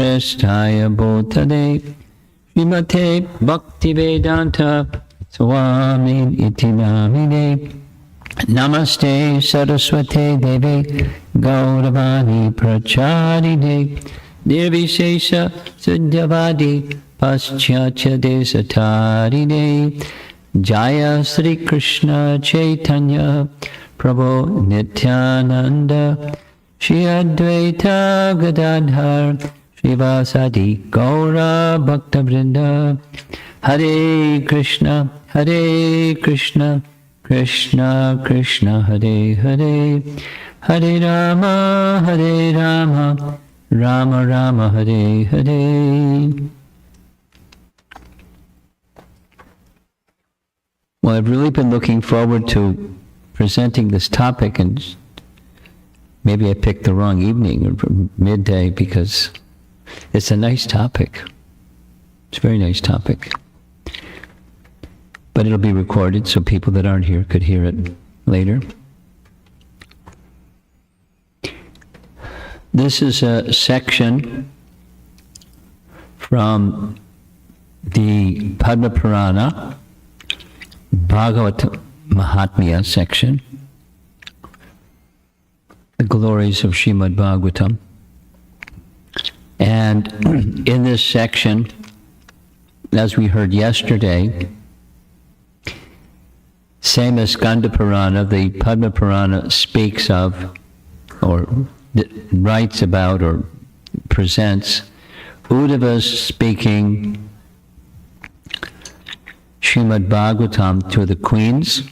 Shrestaya Bhutale Srimate Bhaktivedanta Swami Iti Namine Namaste Saraswate Devi Gauravani Pracharine Nirvishesha Siddhavadi Paschatya Desatarine Jaya Sri Krishna Chaitanya Prabhu Nityananda Shri Advaita Gadadhar Srivasadi Gaura Bhakta Vrinda Hare Krishna Krishna Krishna Hare Hare Hare Rama Rama Rama Hare Hare. Well, I've really been looking forward to presenting this topic, and maybe I picked the wrong evening or midday because it's a nice topic. It's a very nice topic. But it'll be recorded so people that aren't here could hear it later. This is a section from the Padma Purana, Bhagavatam Mahatmya section, the glories of Srimad Bhagavatam. And in this section, as we heard yesterday, same as Skanda Purana, the Padma Purana speaks of, or writes about, or presents Uddhava's speaking Srimad Bhagavatam to the queens.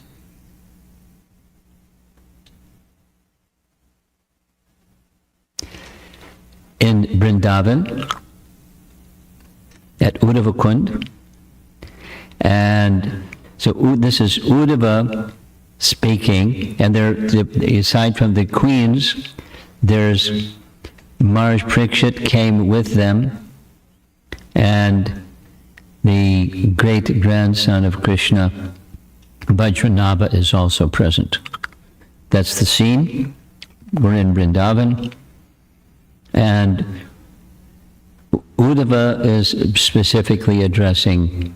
In Vrindavan, at Uddhava Kund. And so this is Uddhava speaking, and aside from the queens, there's Maharaj Parikshit came with them, and the great-grandson of Krishna, Vajranabha, is also present. That's the scene. We're in Vrindavan. And Uddhava is specifically addressing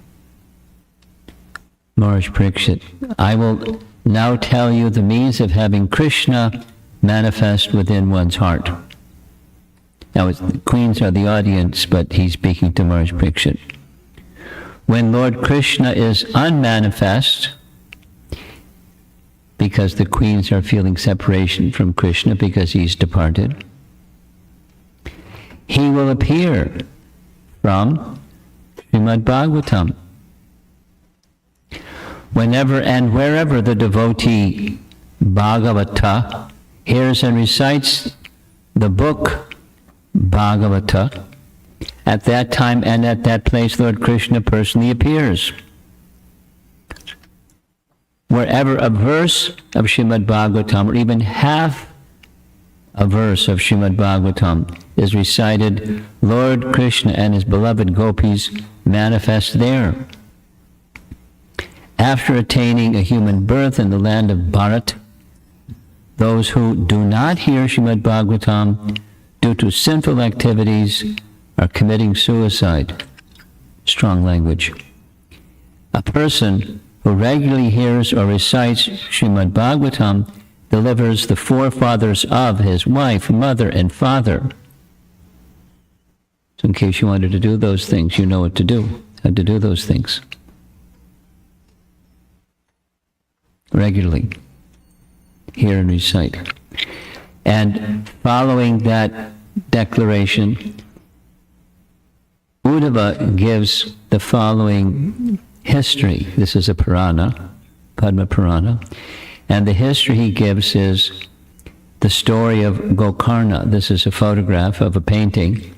Maharaj Parikshit. I will now tell you the means of having Krishna manifest within one's heart. Now, the queens are the audience, but he's speaking to Maharaj Parikshit. When Lord Krishna is unmanifest, because the queens are feeling separation from Krishna because he's departed, he will appear from Srimad Bhagavatam. Whenever and wherever the devotee Bhagavata hears and recites the book Bhagavata, at that time and at that place Lord Krishna personally appears. Wherever a verse of Srimad Bhagavatam, or even half a verse of Srimad Bhagavatam is recited, Lord Krishna and his beloved gopis manifest there. After attaining a human birth in the land of Bharat, those who do not hear Srimad Bhagavatam due to sinful activities are committing suicide. Strong language. A person who regularly hears or recites Srimad Bhagavatam delivers the forefathers of his wife, mother, and father. So in case you wanted to do those things, you know what to do, how to do those things. Regularly. Hear and recite. And following that declaration, Uddhava gives the following history. This is a Purana, Padma Purana. And the history he gives is the story of Gokarna. This is a photograph of a painting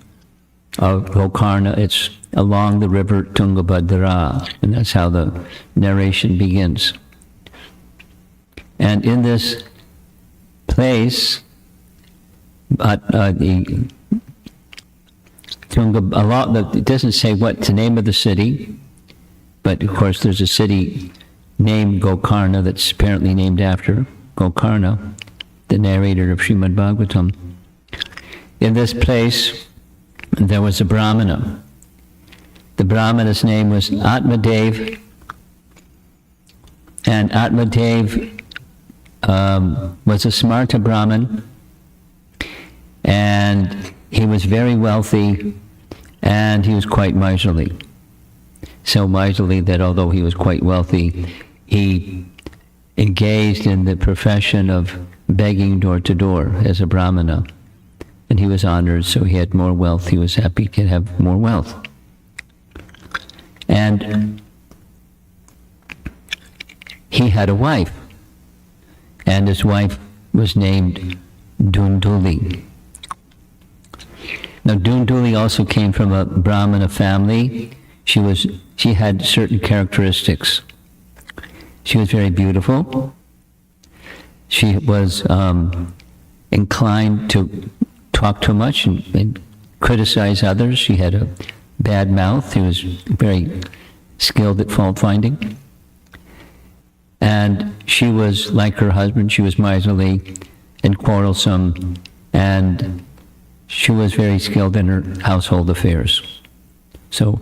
of Gokarna. It's along the river Tungabhadra, and that's how the narration begins. And in this place, it doesn't say what's the name of the city, but of course there's a city named Gokarna that's apparently named after Gokarna, the narrator of Srimad Bhagavatam. In this place, there was a Brahmana. The Brahmana's name was Atmadev, and Atmadev was a Smarta Brahmin, and he was very wealthy, and he was quite miserly. So miserly that although he was quite wealthy, he engaged in the profession of begging door to door as a Brahmana. And he was honored, so he had more wealth. He was happy to have more wealth. And he had a wife, and his wife was named Dunduli. Now Dunduli also came from a Brahmana family. She had certain characteristics. She was very beautiful. She was inclined to talk too much and criticize others. She had a bad mouth. She was very skilled at fault finding. And she was like her husband. She was miserly and quarrelsome, and she was very skilled in her household affairs. So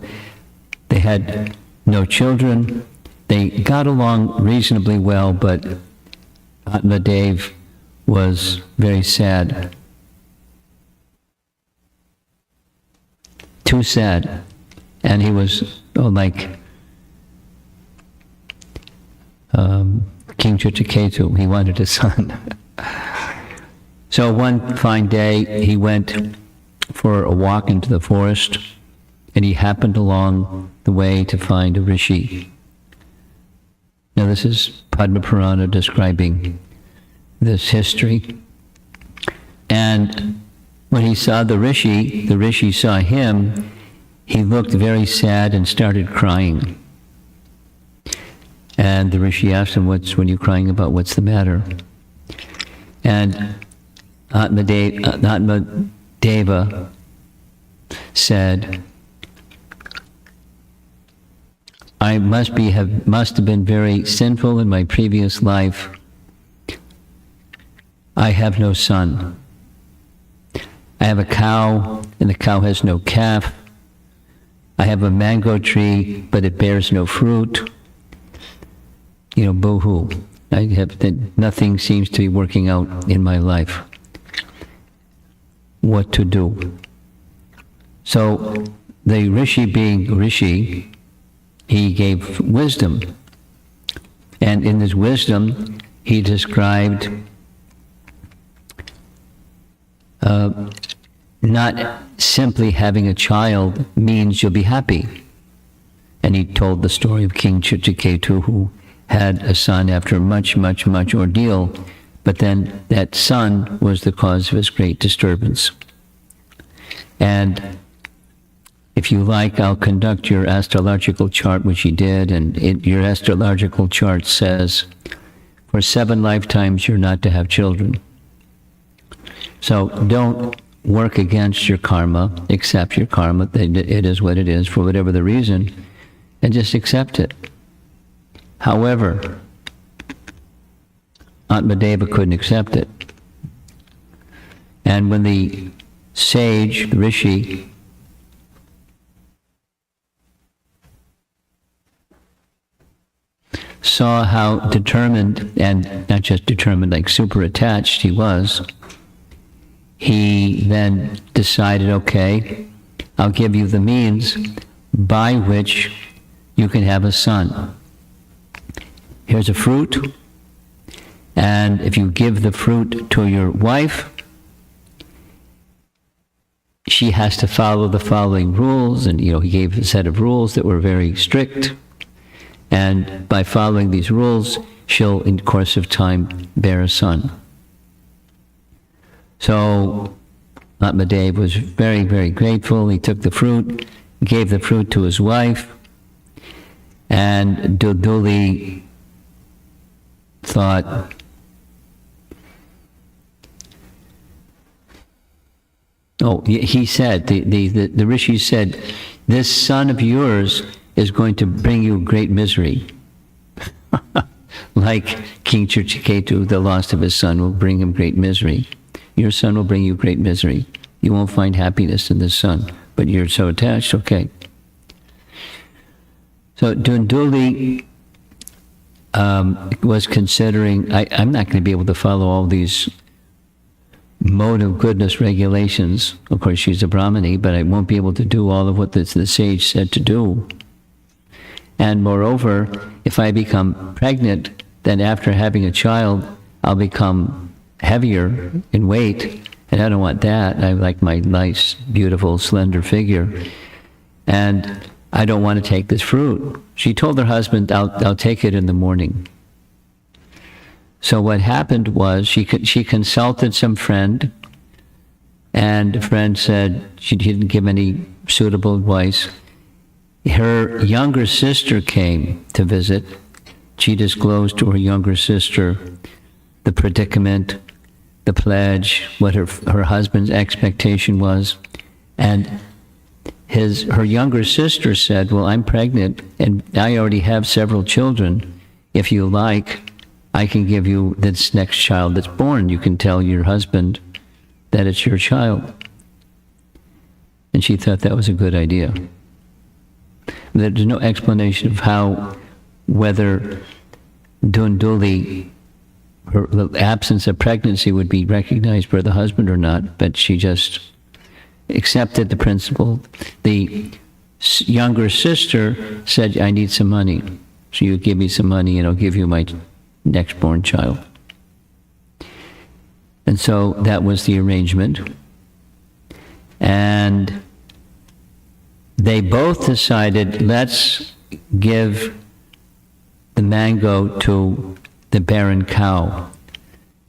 they had no children. They got along reasonably well, but Atmadev was very sad. Too sad. And he was like King Chitraketu. He wanted a son. So one fine day, he went for a walk into the forest, and he happened along the way to find a rishi. Now this is Padma Purana describing this history. And when he saw the rishi saw him, he looked very sad and started crying. And the rishi asked him, what are you crying about? What's the matter? And Atmadeva said, I must have been very sinful in my previous life. I have no son. I have a cow, and the cow has no calf. I have a mango tree, but it bears no fruit. Boo-hoo. Nothing seems to be working out in my life. What to do? So the rishi, being rishi, he gave wisdom. And in his wisdom, he described not simply having a child means you'll be happy. And he told the story of King Chitraketu, who had a son after much, much, much ordeal, but then that son was the cause of his great disturbance. And if you like, I'll conduct your astrological chart, which he did, and your astrological chart says, for 7 lifetimes you're not to have children. So don't work against your karma, accept your karma, it is what it is, for whatever the reason, and just accept it. However, Atmadeva couldn't accept it. And when the sage, the rishi, saw how determined, and not just determined, like super attached he was, he then decided, okay, I'll give you the means by which you can have a son. Here's a fruit, and if you give the fruit to your wife, she has to follow the following rules. And he gave a set of rules that were very strict, and by following these rules, she'll in the course of time bear a son. So Atmadev was very, very grateful. He took the fruit, gave the fruit to his wife, and Duduli thought, he said, the rishi said, this son of yours is going to bring you great misery. Like King Chitraketu, the loss of his son will bring him great misery. Your son will bring you great misery. You won't find happiness in this son. but you're so attached, okay. So Dunduli was considering, I'm not going to be able to follow all these mode of goodness regulations. Of course, she's a Brahmani, but I won't be able to do all of what the sage said to do. And moreover, if I become pregnant, then after having a child, I'll become heavier in weight, and I don't want that. I like my nice, beautiful, slender figure, and I don't want to take this fruit. She told her husband, I'll take it in the morning. So what happened was she consulted some friend, and the friend said she didn't give any suitable advice. Her younger sister came to visit. She disclosed to her younger sister the predicament, the pledge, what her husband's expectation was. And her younger sister said, well, I'm pregnant and I already have several children. If you like, I can give you this next child that's born. You can tell your husband that it's your child. And she thought that was a good idea. There's no explanation of how, whether Dunduli, the absence of pregnancy would be recognized by the husband or not, but she just accepted the principle. The younger sister said, I need some money. So you give me some money and I'll give you my next born child. And so that was the arrangement. And they both decided, let's give the mango to the barren cow,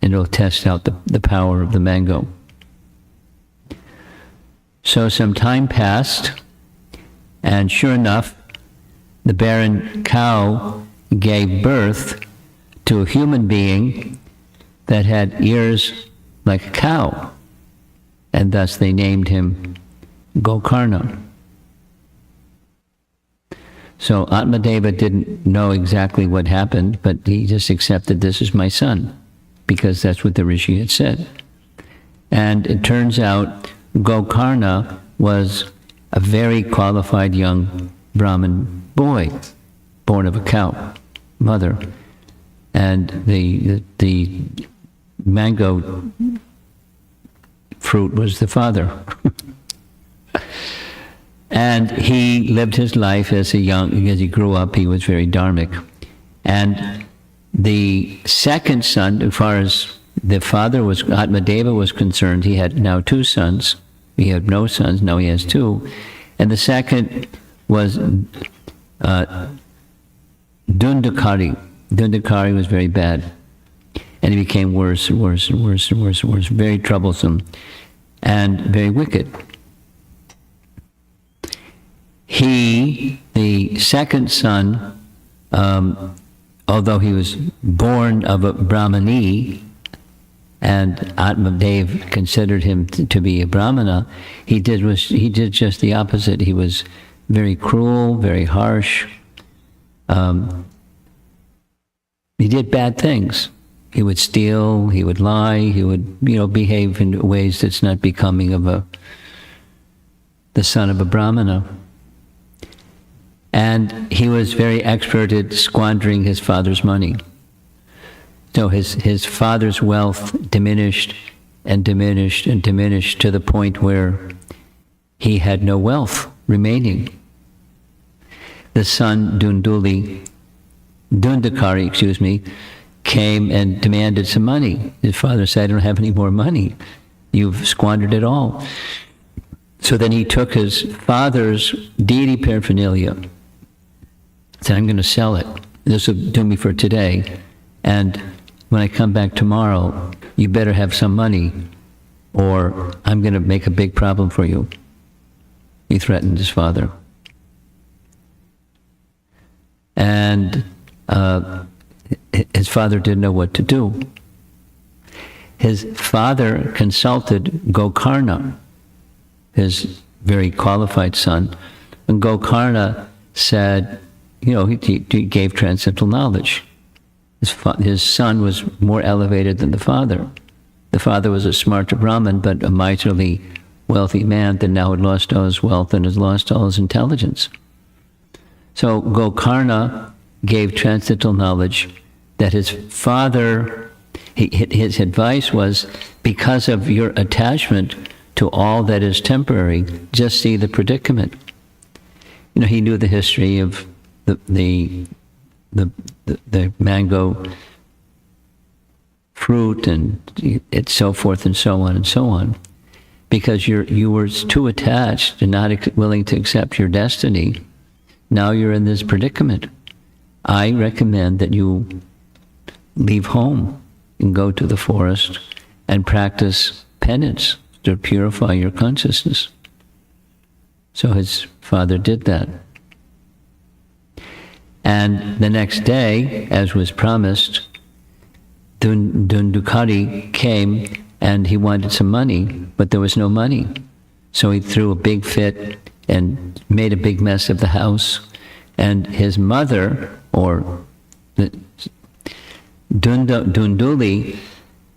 and it'll test out the power of the mango. So some time passed, and sure enough, the barren cow gave birth to a human being that had ears like a cow, and thus they named him Gokarna. So Atmadeva didn't know exactly what happened, but he just accepted, this is my son, because that's what the Rishi had said. And it turns out Gokarna was a very qualified young Brahmin boy, born of a cow mother. And the mango fruit was the father. And he lived his life as he grew up, he was very dharmic. And the second son, as far as the father was, Atmadeva was concerned, he had now two sons. He had no sons, now he has two. And the second was Dundakari. Dundakari was very bad. And he became worse and worse and worse and worse and worse, very troublesome and very wicked. He, the second son, although he was born of a Brahmani, and Atmadev considered him to be a Brahmana, he did just the opposite. He was very cruel, very harsh. He did bad things. He would steal, he would lie, he would, behave in ways that's not becoming of the son of a Brahmana. And he was very expert at squandering his father's money. So his father's wealth diminished and diminished and diminished to the point where he had no wealth remaining. The son Dundakari, came and demanded some money. His father said, I don't have any more money. You've squandered it all. So then he took his father's deity paraphernalia, said, I'm going to sell it. This will do me for today. And when I come back tomorrow, you better have some money or I'm going to make a big problem for you. He threatened his father. And his father didn't know what to do. His father consulted Gokarna, his very qualified son, and Gokarna said, he gave transcendental knowledge. His son was more elevated than the father. The father was a smarter Brahmin, but a miserly wealthy man that now had lost all his wealth and has lost all his intelligence. So Gokarna gave transcendental knowledge that his father, his advice was, because of your attachment to all that is temporary, just see the predicament. You know, he knew the history of the mango fruit and it's so forth and so on and so on. Because you were too attached and not willing to accept your destiny, now you're in this predicament. I recommend that you leave home and go to the forest and practice penance to purify your consciousness. So his father did that. And the next day, as was promised, Dundukari came and he wanted some money, but there was no money. So he threw a big fit and made a big mess of the house. And his mother, or Dunduli,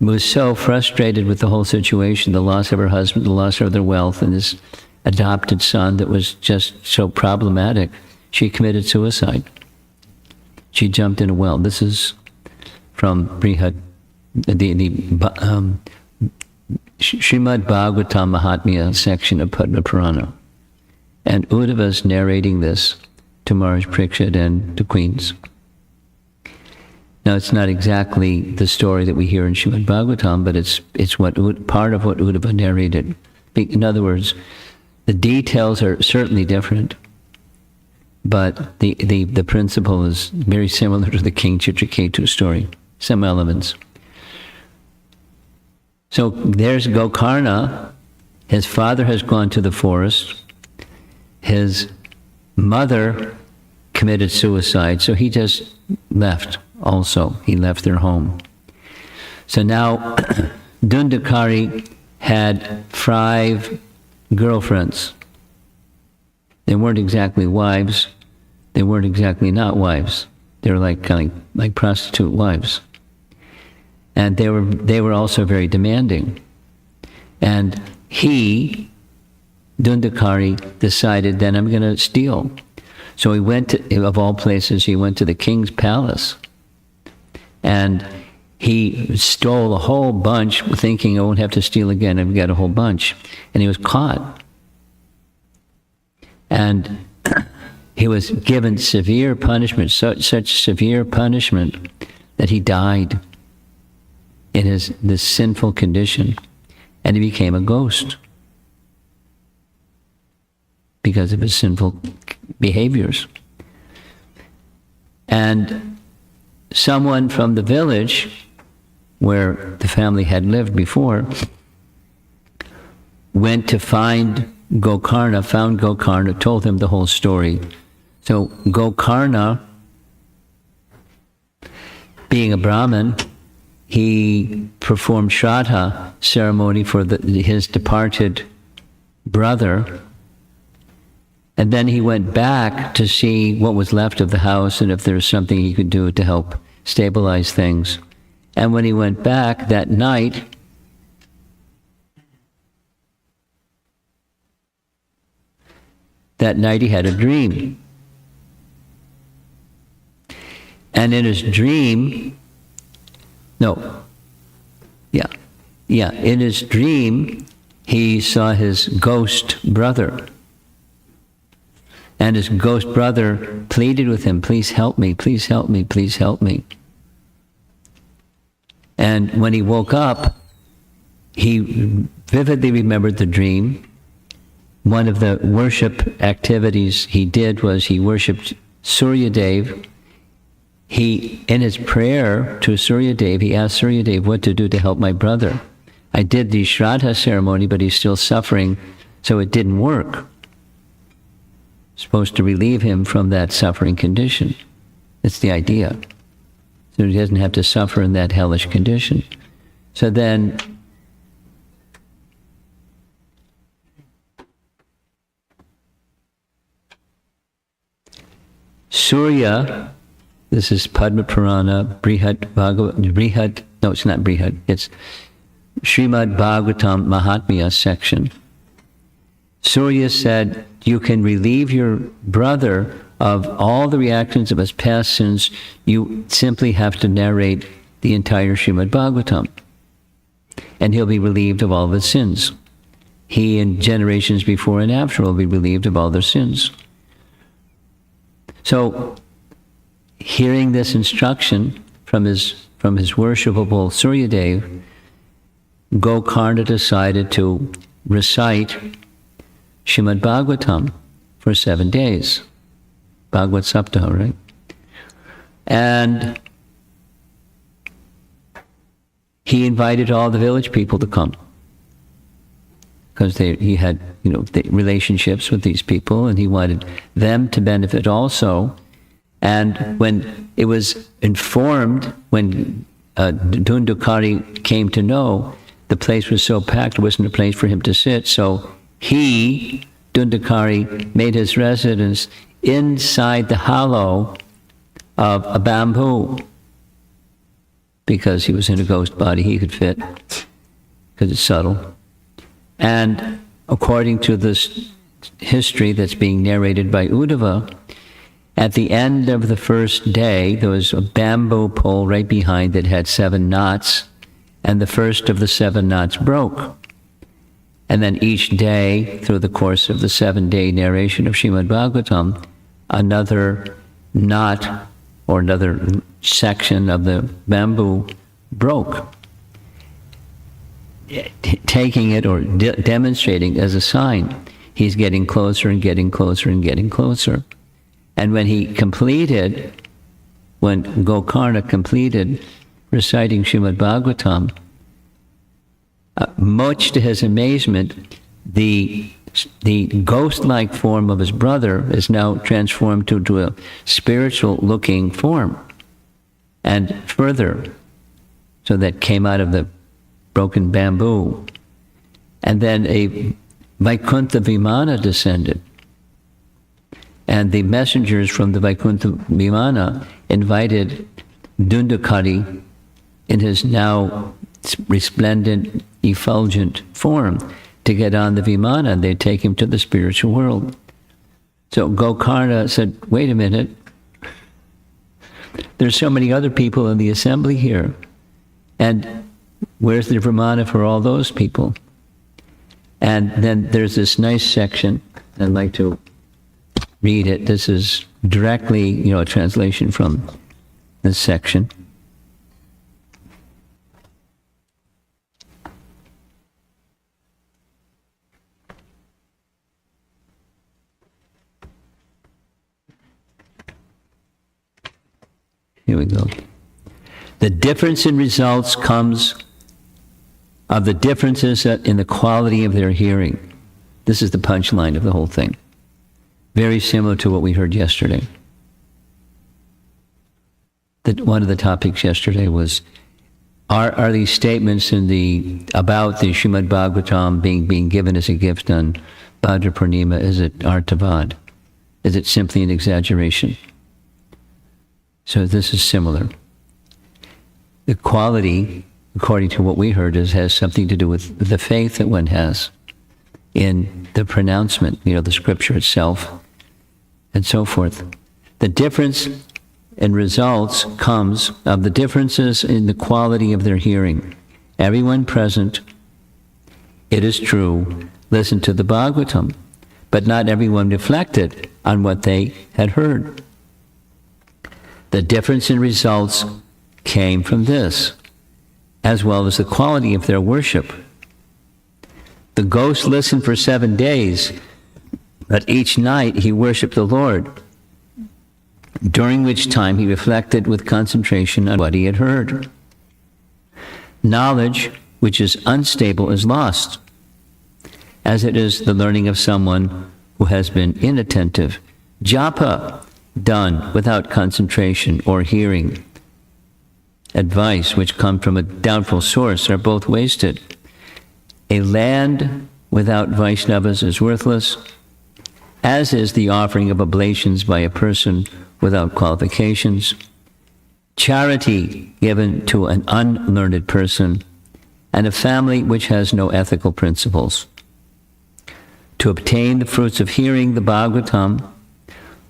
was so frustrated with the whole situation, the loss of her husband, the loss of their wealth, and this adopted son that was just so problematic, she committed suicide. She jumped in a well. This is from Srimad Bhagavatam Mahatmya section of Padma Purana. And Uddhava's narrating this to Maharaj Parikshit and to queens. Now, it's not exactly the story that we hear in Srimad Bhagavatam, but it's part of what Uddhava narrated. In other words, the details are certainly different, but the principle is very similar to the King Chitraketu story, some elements. So there's Gokarna. His father has gone to the forest. His mother committed suicide, so he just left also. He left their home. So now Dundukari had 5 girlfriends. They weren't exactly wives. They weren't exactly not wives. They were like prostitute wives. And they were also very demanding. And he, Dundukari, decided, then I'm going to steal. So he went to, of all places, he went to the king's palace. And he stole a whole bunch, thinking I won't have to steal again, I've got a whole bunch. And he was caught. And he was given severe punishment, such severe punishment that he died in this sinful condition. And he became a ghost because of his sinful behaviors. And someone from the village where the family had lived before went to find Gokarna, found Gokarna, told him the whole story. So Gokarna, being a Brahmin, he performed Shraddha ceremony for his departed brother. And then he went back to see what was left of the house and if there was something he could do to help stabilize things. And when he went back that night, he had a dream. And in his dream, in his dream, he saw his ghost brother. And his ghost brother pleaded with him, please help me, please help me, please help me. And when he woke up, he vividly remembered the dream. One of the worship activities he did was he worshipped Suryadev. In his prayer to Suryadev, he asked Suryadev what to do to help my brother. I did the Shraddha ceremony, but he's still suffering, so it didn't work. Supposed to relieve him from that suffering condition. That's the idea. So he doesn't have to suffer in that hellish condition. So then Surya, this is Padma Purana, it's not Brihad, it's Srimad Bhagavatam Mahatmya section. Surya said, you can relieve your brother of all the reactions of his past sins. You simply have to narrate the entire Srimad Bhagavatam, and he'll be relieved of all of his sins. He and generations before and after will be relieved of all their sins. So, hearing this instruction from his worshipable Suryadev, Gokarna decided to recite Srimad Bhagavatam for 7 days. Bhagavat Saptaha, right? And he invited all the village people to come, because he had, the relationships with these people, and he wanted them to benefit also. And when it was informed, when Dundukari came to know, the place was so packed, there wasn't a place for him to sit. So he, Dundukari, made his residence inside the hollow of a bamboo, because he was in a ghost body, he could fit, because it's subtle. And according to this history that's being narrated by Uddhava, at the end of the first day, there was a bamboo pole right behind that had 7 knots, and the first of the 7 knots broke. And then each day, through the course of the 7-day narration of Srimad Bhagavatam, another knot or another section of the bamboo broke, taking it or demonstrating as a sign he's getting closer and getting closer and getting closer. And when Gokarna completed reciting Srimad Bhagavatam, much to his amazement, the ghost-like form of his brother is now transformed to a spiritual-looking form. And further, so that came out of the broken bamboo. And then a Vaikuntha Vimana descended. And the messengers from the Vaikuntha Vimana invited Dundukari in his now resplendent, effulgent form to get on the Vimana, and they'd take him to the spiritual world. So Gokarna said, wait a minute, there's so many other people in the assembly here, and where's the Vimana for all those people? And then there's this nice section, I'd like to read it. This is directly, a translation from this section. Here we go. The difference in results comes of the differences in the quality of their hearing. This is the punchline of the whole thing. Very similar to what we heard yesterday. One of the topics yesterday was, are these statements about the Srimad Bhagavatam being given as a gift on Bhadra Purnima, is it artavad? Is it simply an exaggeration? So this is similar. The quality, according to what we heard, has something to do with the faith that one has in the pronouncement, the scripture itself, and so forth. The difference in results comes of the differences in the quality of their hearing. Everyone present, it is true, listened to the Bhagavatam, but not everyone reflected on what they had heard. The difference in results came from this, as well as the quality of their worship. The ghost listened for 7 days, but each night he worshipped the Lord, during which time he reflected with concentration on what he had heard. Knowledge, which is unstable, is lost, as it is the learning of someone who has been inattentive. Japa, done without concentration or hearing. Advice, which come from a doubtful source, are both wasted. A land without Vaishnavas is worthless, as is the offering of oblations by a person without qualifications. Charity given to an unlearned person, and a family which has no ethical principles. To obtain the fruits of hearing the Bhagavatam,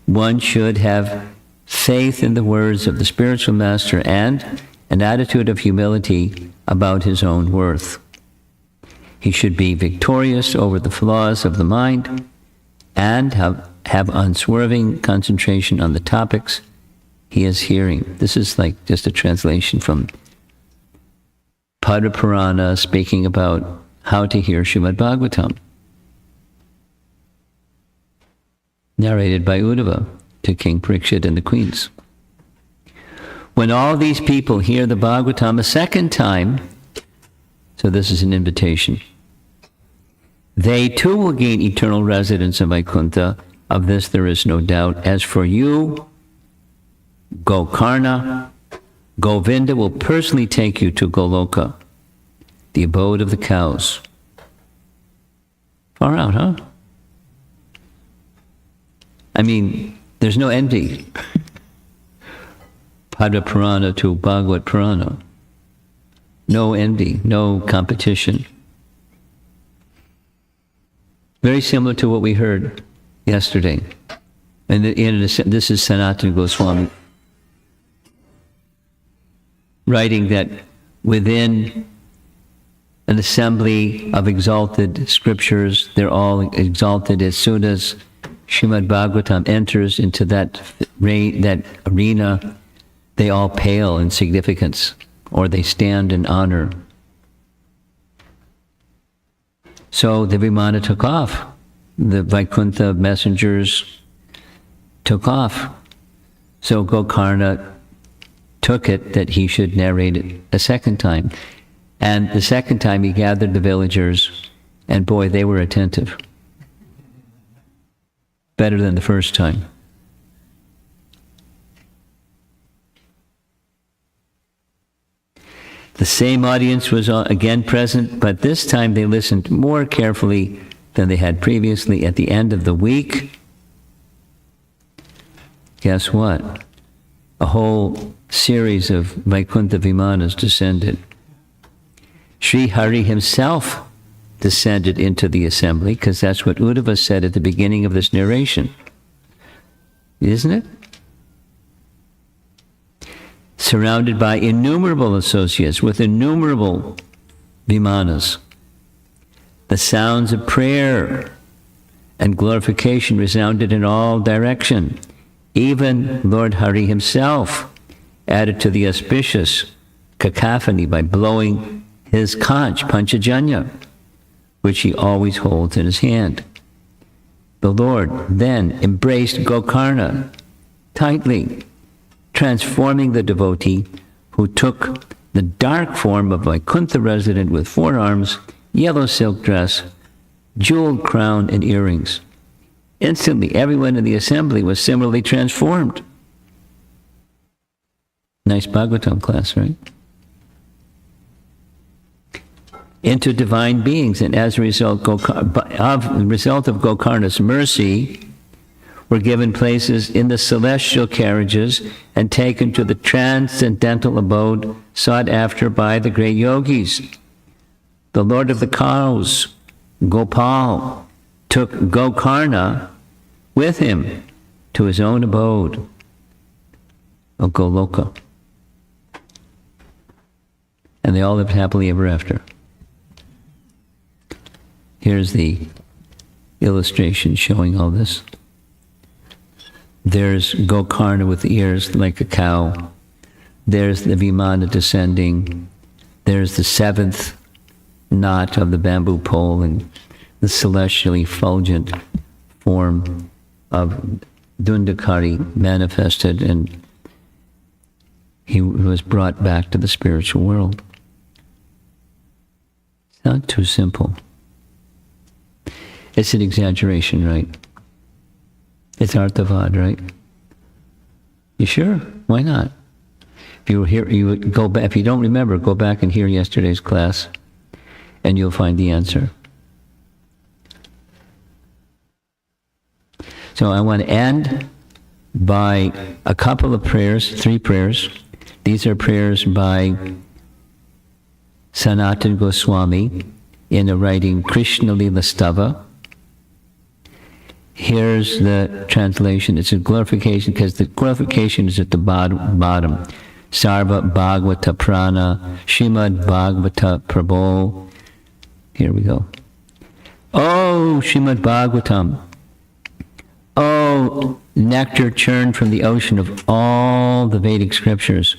one should have faith in the words of the spiritual master and an attitude of humility about his own worth. He should be victorious over the flaws of the mind and have unswerving concentration on the topics he is hearing. This is like just a translation from Padma Purana speaking about how to hear Srimad Bhagavatam, narrated by Uddhava to King Parikshit and the queens. When all these people hear the Bhagavatam a second time, so this is an invitation, they too will gain eternal residence in Vaikuntha. Of this there is no doubt. As for you, Gokarna, Govinda will personally take you to Goloka, the abode of the cows. Far out, huh? I mean, there's no envy. Padma Purana to Bhagavat Purana. No envy, no competition. Very similar to what we heard yesterday. And this is Sanatana Goswami writing that within an assembly of exalted scriptures, they're all exalted. As soon as Srimad Bhagavatam enters into that arena, they all pale in significance, or they stand in honor. So the Vimana took off. The Vaikuntha messengers took off. So Gokarna took it that he should narrate it a second time. And the second time he gathered the villagers, and boy, they were attentive. Better than the first time. The same audience was again present, but this time they listened more carefully than they had previously. At the end of the week, guess what? A whole series of Vaikuntha Vimanas descended. Sri Hari himself descended into the assembly, because that's what Uddhava said at the beginning of this narration. Isn't it? Surrounded by innumerable associates with innumerable vimanas. The sounds of prayer and glorification resounded in all direction. Even Lord Hari himself added to the auspicious cacophony by blowing his conch, Panchajanya, which he always holds in his hand. The Lord then embraced Gokarna tightly, transforming the devotee who took the dark form of Vaikuntha resident with 4 arms, yellow silk dress, jeweled crown, and earrings. Instantly, everyone in the assembly was similarly transformed. Nice Bhagavatam class, right? Into divine beings, and as a result, of Gokarna's mercy, were given places in the celestial carriages and taken to the transcendental abode sought after by the great yogis. The Lord of the cows, Gopal, took Gokarna with him to his own abode of Goloka. And they all lived happily ever after. Here's the illustration showing all this. There's Gokarna with ears like a cow. There's the Vimana descending. There's the 7th knot of the bamboo pole and the celestially fulgent form of Dundakari manifested, and he was brought back to the spiritual world. It's not too simple. It's an exaggeration, right? It's Arthavad, right? You sure? Why not? If you were here, you would go back. If you don't remember, go back and hear yesterday's class, and you'll find the answer. So I want to end by a couple of prayers, 3 prayers. These are prayers by Sanatana Goswami in the writing Krishna Lila Stava. Here's the translation. It's a glorification because the glorification is at the bottom. Sarva Bhagavata Prana, Srimad Bhagavata Prabhu. Here we go. Oh, Srimad Bhagavatam. Oh, nectar churned from the ocean of all the Vedic scriptures.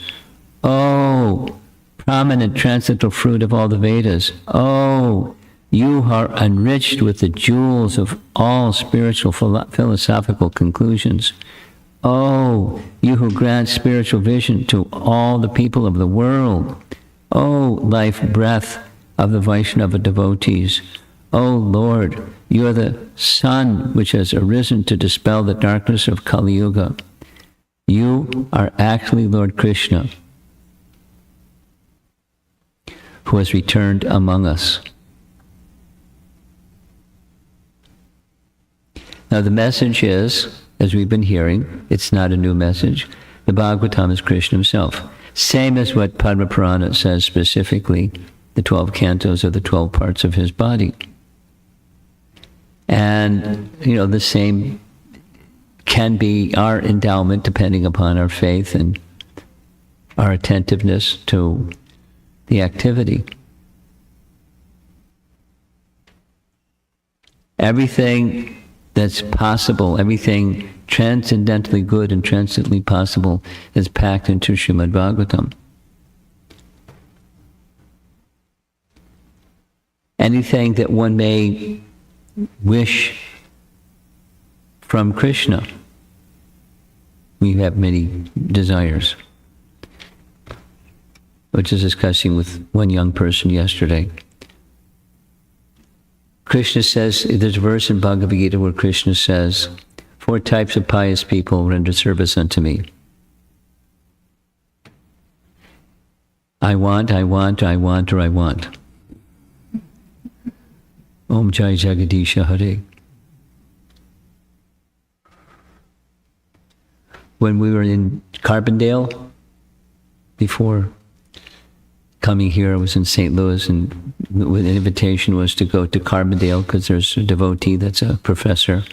Oh, prominent transcendental fruit of all the Vedas. Oh, you are enriched with the jewels of all spiritual philosophical conclusions. Oh, you who grant spiritual vision to all the people of the world. Oh, life breath of the Vaishnava devotees. Oh Lord, you are the sun which has arisen to dispel the darkness of Kali Yuga. You are actually Lord Krishna, who has returned among us. Now the message is, as we've been hearing, it's not a new message. The Bhagavatam is Krishna himself. Same as what Padma Purana says specifically, the 12 cantos are the 12 parts of his body. And, the same can be our endowment depending upon our faith and our attentiveness to the activity. Everything that's possible, everything transcendentally good and transcendently possible is packed into Srimad Bhagavatam. Anything that one may wish from Krishna, we have many desires. I was just discussing with one young person yesterday. Krishna says, there's a verse in Bhagavad Gita where Krishna says, 4 types of pious people render service unto me. I want, or I want. Om Jai Jagadisha Hare. When we were in Carbondale, before coming here, I was in St. Louis, and the invitation was to go to Carbondale because there's a devotee that's a professor.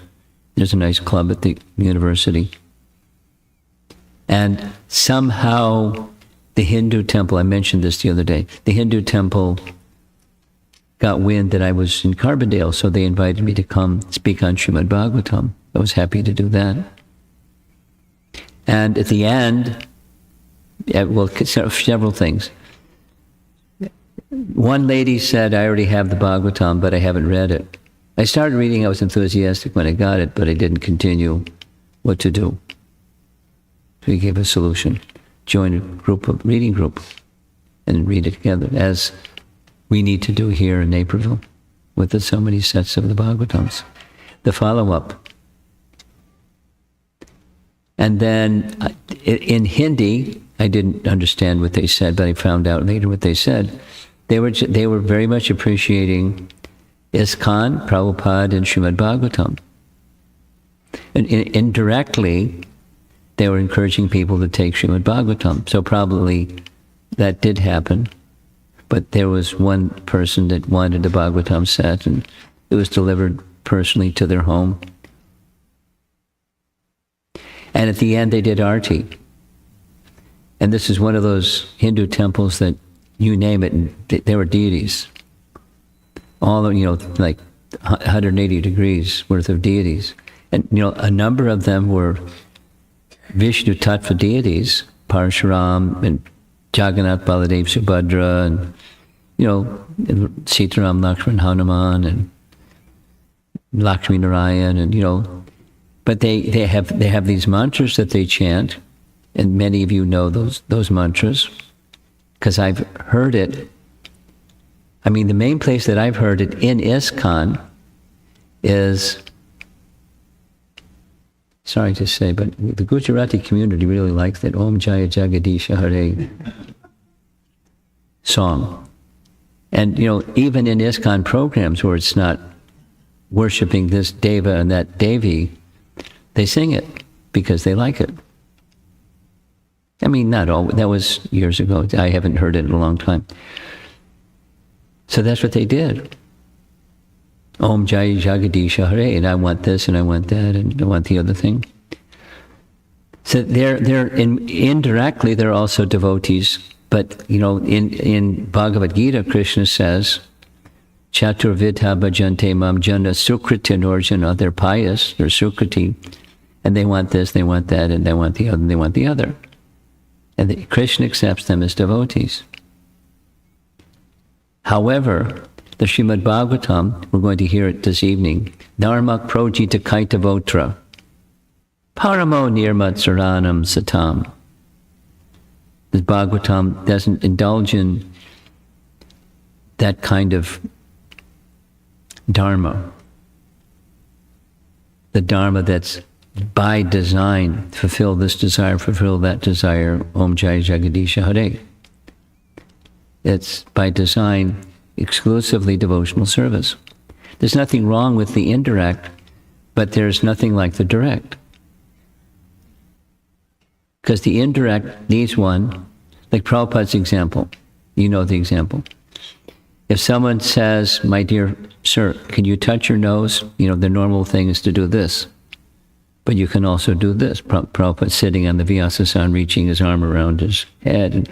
There's a nice club at the university. And somehow the Hindu temple, I mentioned this the other day, the Hindu temple got wind that I was in Carbondale, so they invited me to come speak on Srimad Bhagavatam. I was happy to do that. And at the end, several things. One lady said, I already have the Bhagavatam, but I haven't read it. I started reading, I was enthusiastic when I got it, but I didn't continue what to do. So he gave a solution. Join a reading group, and read it together, as we need to do here in Naperville with the so many sets of the Bhagavatams. The follow-up. And then in Hindi, I didn't understand what they said, but I found out later what they said. They were very much appreciating ISKCON, Prabhupada, and Srimad Bhagavatam. And indirectly, they were encouraging people to take Srimad Bhagavatam. So probably that did happen. But there was one person that wanted the Bhagavatam set, and it was delivered personally to their home. And at the end, they did arti. And this is one of those Hindu temples that you name it, and they were deities. All, like 180 degrees worth of deities. And, a number of them were Vishnu Tattva deities, Parshuram and Jagannath, Baladev, Subhadra, and, Sitaram, Lakshman, Hanuman, and Lakshmi Narayan, and, but they have these mantras that they chant, and many of you know those mantras, because I've heard it. I mean, the main place that I've heard it in ISKCON is, sorry to say, but the Gujarati community really likes that Om Jaya Jagadisha Hare song. And, even in ISKCON programs where it's not worshiping this Deva and that Devi, they sing it because they like it. I mean, not all, that was years ago. I haven't heard it in a long time. So that's what they did. Om Jai Jagadisha Hare, and I want this, and I want that, and I want the other thing. So indirectly, they're also devotees. But, in Bhagavad Gita, Krishna says, Chaturvidha bhajante mam jana sukriti norjana. They're pious, they're sukriti, and they want this, they want that, and they want the other, and they want the other. And Krishna accepts them as devotees. However, the Srimad Bhagavatam, we're going to hear it this evening, Dharmak projita kaitavotra, paramo nirmatsaranam satam. The Bhagavatam doesn't indulge in that kind of dharma. The dharma that's by design, fulfill this desire, fulfill that desire, Om Jai Jagadisha Hare. It's by design exclusively devotional service. There's nothing wrong with the indirect, but there's nothing like the direct. Because the indirect needs one, like Prabhupada's example. You know the example. If someone says, my dear sir, can you touch your nose? The normal thing is to do this. But you can also do this. Prabhupada sitting on the Vyasasana, reaching his arm around his head and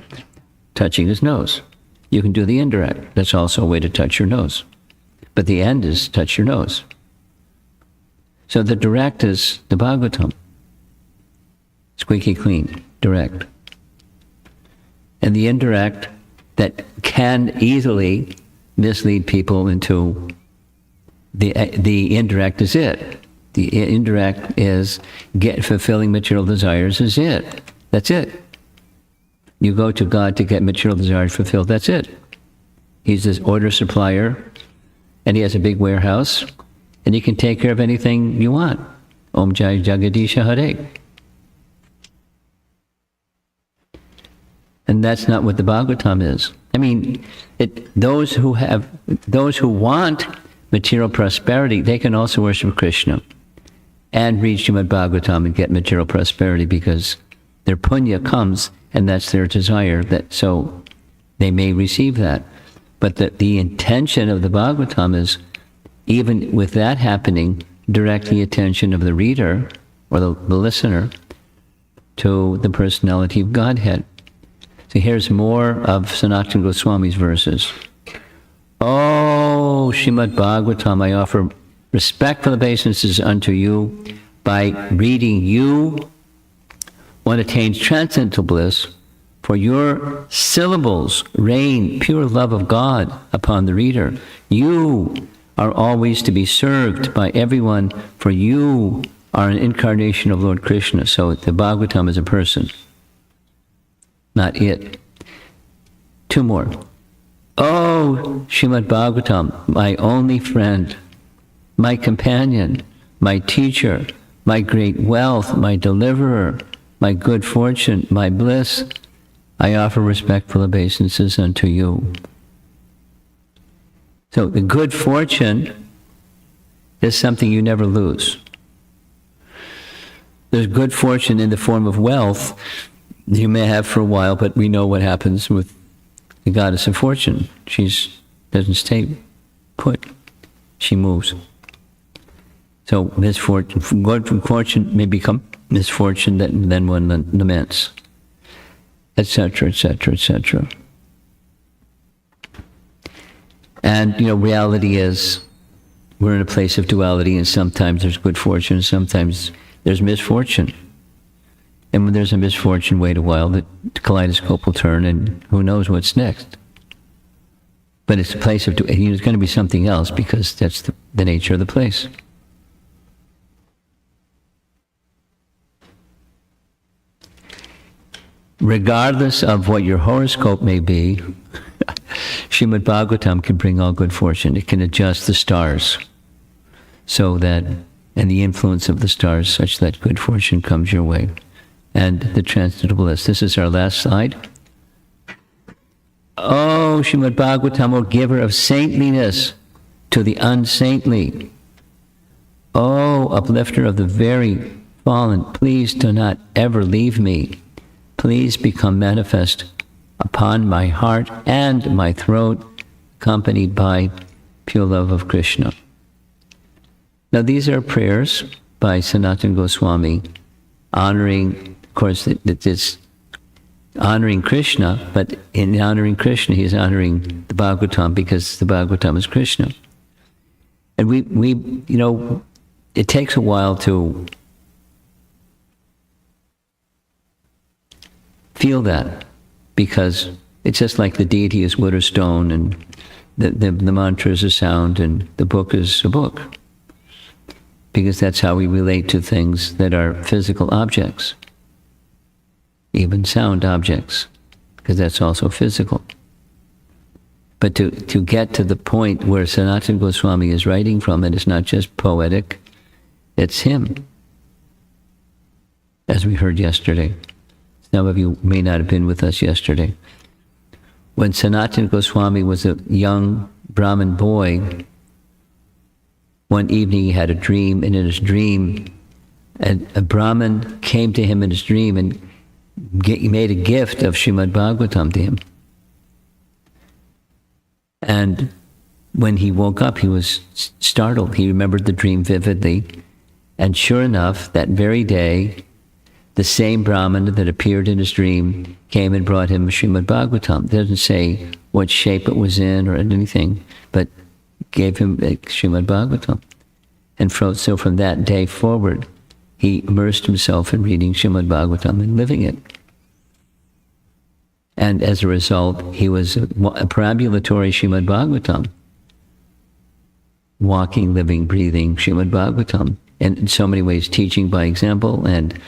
touching his nose. You can do the indirect. That's also a way to touch your nose. But the end is touch your nose. So the direct is the Bhagavatam. Squeaky clean, direct. And the indirect that can easily mislead people into the indirect is it. The indirect is fulfilling material desires is it. That's it. You go to God to get material desires fulfilled, that's it. He's this order supplier, and he has a big warehouse, and he can take care of anything you want. Om Jai Jagadisha Hare. And that's not what the Bhagavatam is. I mean, those who want material prosperity, they can also worship Krishna and read Srimad Bhagavatam and get material prosperity because their punya comes and that's their desire. So they may receive that. But the intention of the Bhagavatam is, even with that happening, direct the attention of the reader or the listener to the personality of Godhead. So here's more of Sanatana Goswami's verses. Oh, Srimad Bhagavatam, I offer respectful obeisances unto you. By reading you, one attains transcendental bliss, for your syllables rain pure love of God upon the reader. You are always to be served by everyone, for you are an incarnation of Lord Krishna. So the Bhagavatam is a person, not it. Two more. Oh, Srimad Bhagavatam, my only friend, my companion, my teacher, my great wealth, my deliverer, my good fortune, my bliss, I offer respectful obeisances unto you. So the good fortune is something you never lose. There's good fortune in the form of wealth you may have for a while, but we know what happens with the goddess of fortune. She doesn't stay put. She moves. So misfortune, good fortune may become misfortune that then one laments, etc., etc., etc. And, reality is we're in a place of duality, and sometimes there's good fortune, sometimes there's misfortune. And when there's a misfortune, wait a while, the kaleidoscope will turn, and who knows what's next. But it's a place of, there's going to be something else, because that's the nature of the place. Regardless of what your horoscope may be, Srimad Bhagavatam can bring all good fortune. It can adjust the stars so that, and the influence of the stars such that good fortune comes your way. And the transcendental bliss. This is our last slide. Oh, Srimad Bhagavatam, O giver of saintliness to the unsaintly. Oh, uplifter of the very fallen, please do not ever leave me. Please become manifest upon my heart and my throat, accompanied by pure love of Krishna. Now, these are prayers by Sanatana Goswami, honoring, of course, this honoring Krishna, but in honoring Krishna, he is honoring the Bhagavatam, because the Bhagavatam is Krishna. And we it takes a while to feel that, because it's just like the deity is wood or stone, and the mantra is a sound, and the book is a book. Because that's how we relate to things that are physical objects. Even sound objects, because that's also physical. But to get to the point where Sanatana Goswami is writing from, it is not just poetic, it's him. As we heard yesterday. Some of you may not have been with us yesterday. When Sanatana Goswami was a young Brahmin boy, one evening he had a dream, and in his dream, a Brahmin came to him in his dream and he made a gift of Srimad Bhagavatam to him. And when he woke up, he was startled. He remembered the dream vividly. And sure enough, that very day, the same Brahmin that appeared in his dream came and brought him Srimad Bhagavatam. It doesn't say what shape it was in or anything, but gave him Srimad Bhagavatam. And so from that day forward, he immersed himself in reading Srimad Bhagavatam and living it. And as a result, he was a perambulatory Srimad Bhagavatam. Walking, living, breathing Srimad Bhagavatam. And in so many ways, teaching by example, and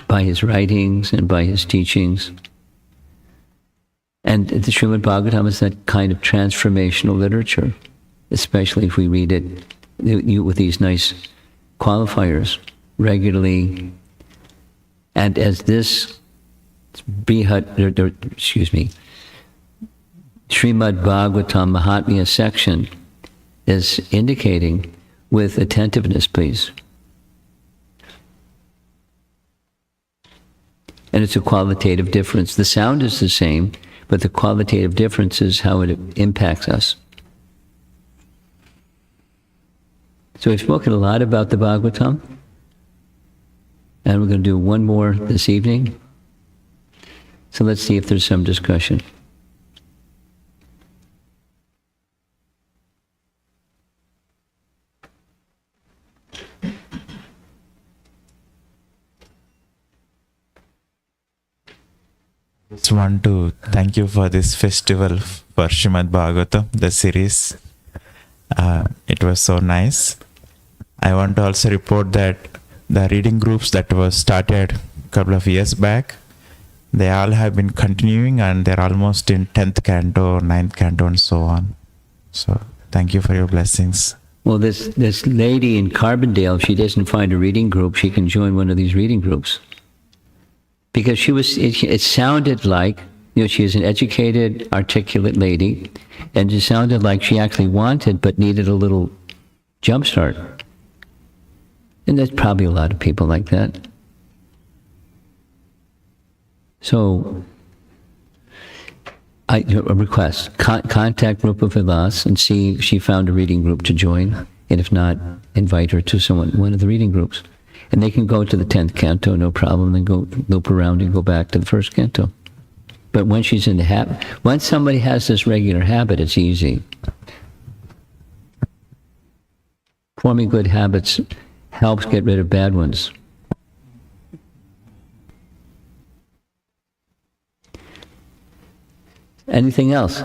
by his writings and by his teachings. And the Srimad Bhagavatam is that kind of transformational literature, especially if we read it with these nice qualifiers regularly. And as this Srimad Bhagavatam Mahatmya section is indicating, with attentiveness, please. And it's a qualitative difference. The sound is the same, but the qualitative difference is how it impacts us. So we've spoken a lot about the Bhagavatam, and we're going to do one more this evening. So let's see if there's some discussion. Just want to thank you for this festival for Srimad Bhagavatam, the series. It was so nice. I want to also report that the reading groups that was started a couple of years back, they all have been continuing, and they're almost in 10th canto, 9th canto, and so on. So thank you for your blessings. Well, this lady in Carbondale, if she doesn't find a reading group, she can join one of these reading groups. Because it sounded like, she is an educated, articulate lady, and it sounded like she actually wanted but needed a little jump start. And there's probably a lot of people like that. So, a request, contact Rupa Vilas and see if she found a reading group to join, and if not, invite her to one of the reading groups. And they can go to the 10th canto, no problem, and go loop around and go back to the 1st canto. But when she's in the habit, once somebody has this regular habit, it's easy. Forming good habits helps get rid of bad ones. Anything else?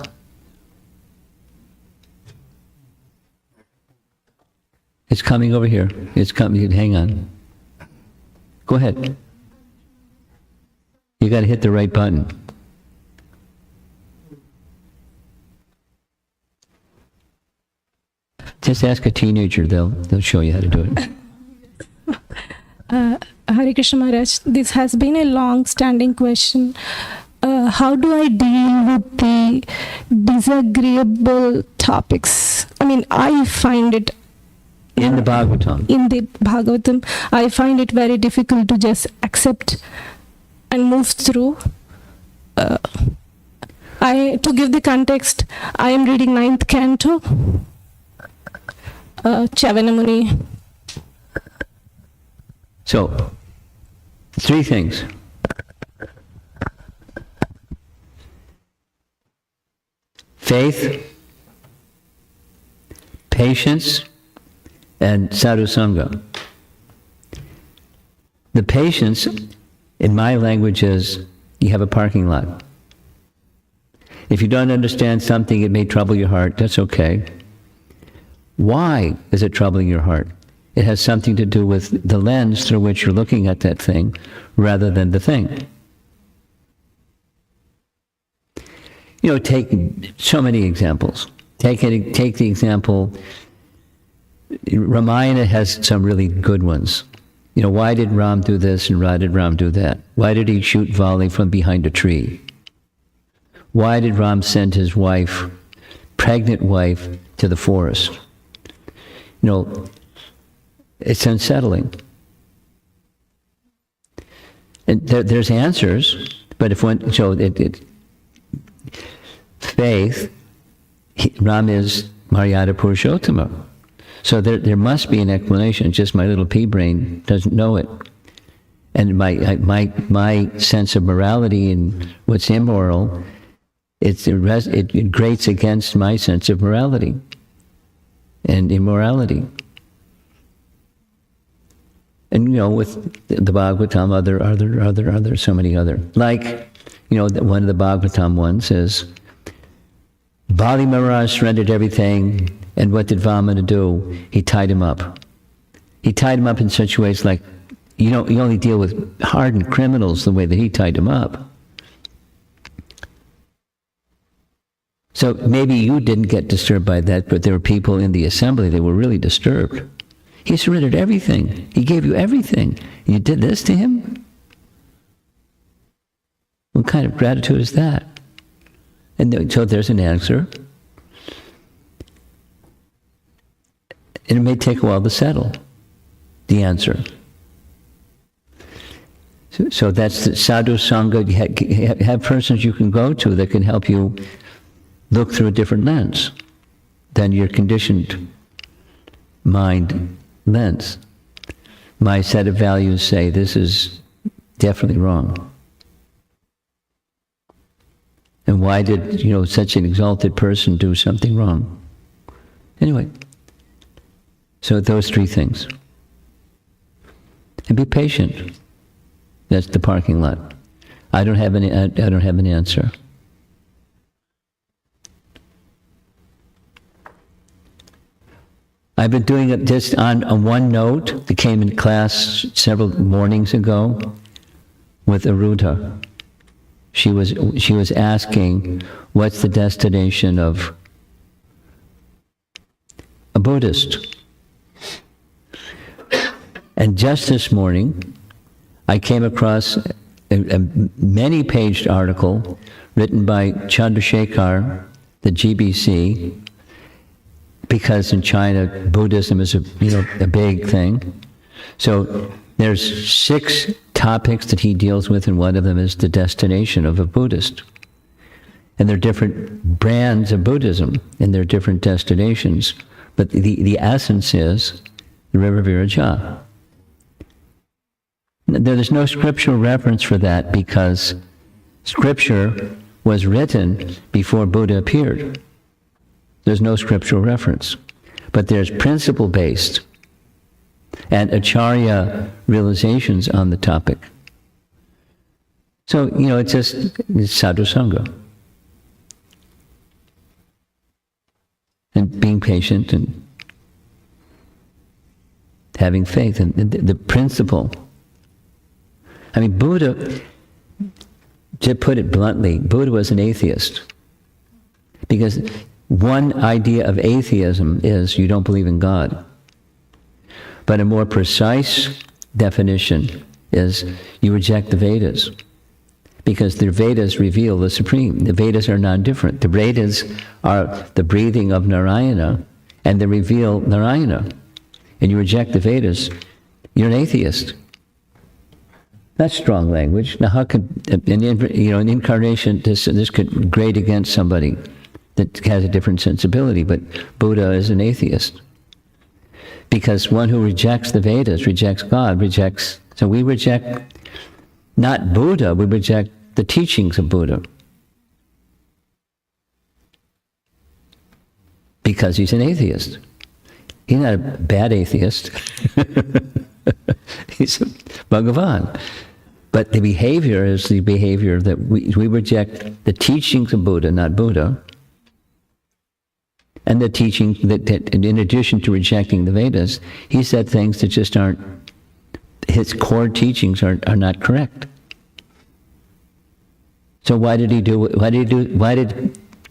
It's coming over here. It's coming. Hang on. Go ahead. You got to hit the right button. Just ask a teenager; they'll show you how to do it. Hare Krishna Maharaj, this has been a long-standing question. How do I deal with the disagreeable topics? I mean, I find it in the Bhagavatam. In the Bhagavatam, I find it very difficult to just accept and move through. To give the context, I am reading 9th canto. Chavanamuni. So, 3 things. Faith, patience, and sadhusanga. The patience, in my language, is you have a parking lot. If you don't understand something, it may trouble your heart. That's okay. Why is it troubling your heart? It has something to do with the lens through which you're looking at that thing rather than the thing. You know, take so many examples. Take the example, Ramayana has some really good ones. You know, why did Ram do this and why did Ram do that? Why did he shoot volley from behind a tree? Why did Ram send his wife, pregnant wife, to the forest? You know, it's unsettling. And there's answers, but if one, faith, Ram is Maryada Purushottama. So there must be an explanation, just my little pea brain doesn't know it. And my sense of morality and what's immoral, it grates against my sense of morality and immorality. And you know, with the Bhagavatam, other, so many other. Like, you know, one of the Bhagavatam ones is, Bali Maharaj surrendered everything, and what did Vamana do? He tied him up. He tied him up in such ways like, you only deal with hardened criminals the way that he tied him up. So maybe you didn't get disturbed by that, but there were people in the assembly that were really disturbed. He surrendered everything. He gave you everything. You did this to him? What kind of gratitude is that? And so there's an answer. And it may take a while to settle the answer. So that's the sadhu sangha. You have persons you can go to that can help you look through a different lens than your conditioned mind lens. My set of values say this is definitely wrong. And why did, such an exalted person do something wrong? Anyway, so those 3 things. And be patient. That's the parking lot. I don't have an answer. I've been doing it just on one note that came in class several mornings ago with Arudha. She was asking, what's the destination of a Buddhist? And just this morning, I came across a many-paged article written by Chandrasekhar, the GBC, because in China, Buddhism is a big thing. So there's 6 topics that he deals with, and one of them is the destination of a Buddhist. And there are different brands of Buddhism, and there are different destinations. But the essence is the river Viraja. There's no scriptural reference for that because scripture was written before Buddha appeared. There's no scriptural reference. But there's principle-based and acharya realizations on the topic. So, it's sadhu sangha. And being patient and having faith. And the principle. I mean, Buddha, to put it bluntly, Buddha was an atheist. Because one idea of atheism is you don't believe in God. But a more precise definition is you reject the Vedas. Because the Vedas reveal the Supreme. The Vedas are non-different. The Vedas are the breathing of Narayana, and they reveal Narayana. And you reject the Vedas, you're an atheist. That's strong language. Now how could, an incarnation, this could grate against somebody that has a different sensibility, but Buddha is an atheist. Because one who rejects the Vedas rejects God, so we reject not Buddha, we reject the teachings of Buddha. Because he's an atheist. He's not a bad atheist. He's a Bhagavan. But the behavior is the behavior that we reject the teachings of Buddha, not Buddha. And the teaching that in addition to rejecting the Vedas, he said things that just aren't, his core teachings are not correct. So why did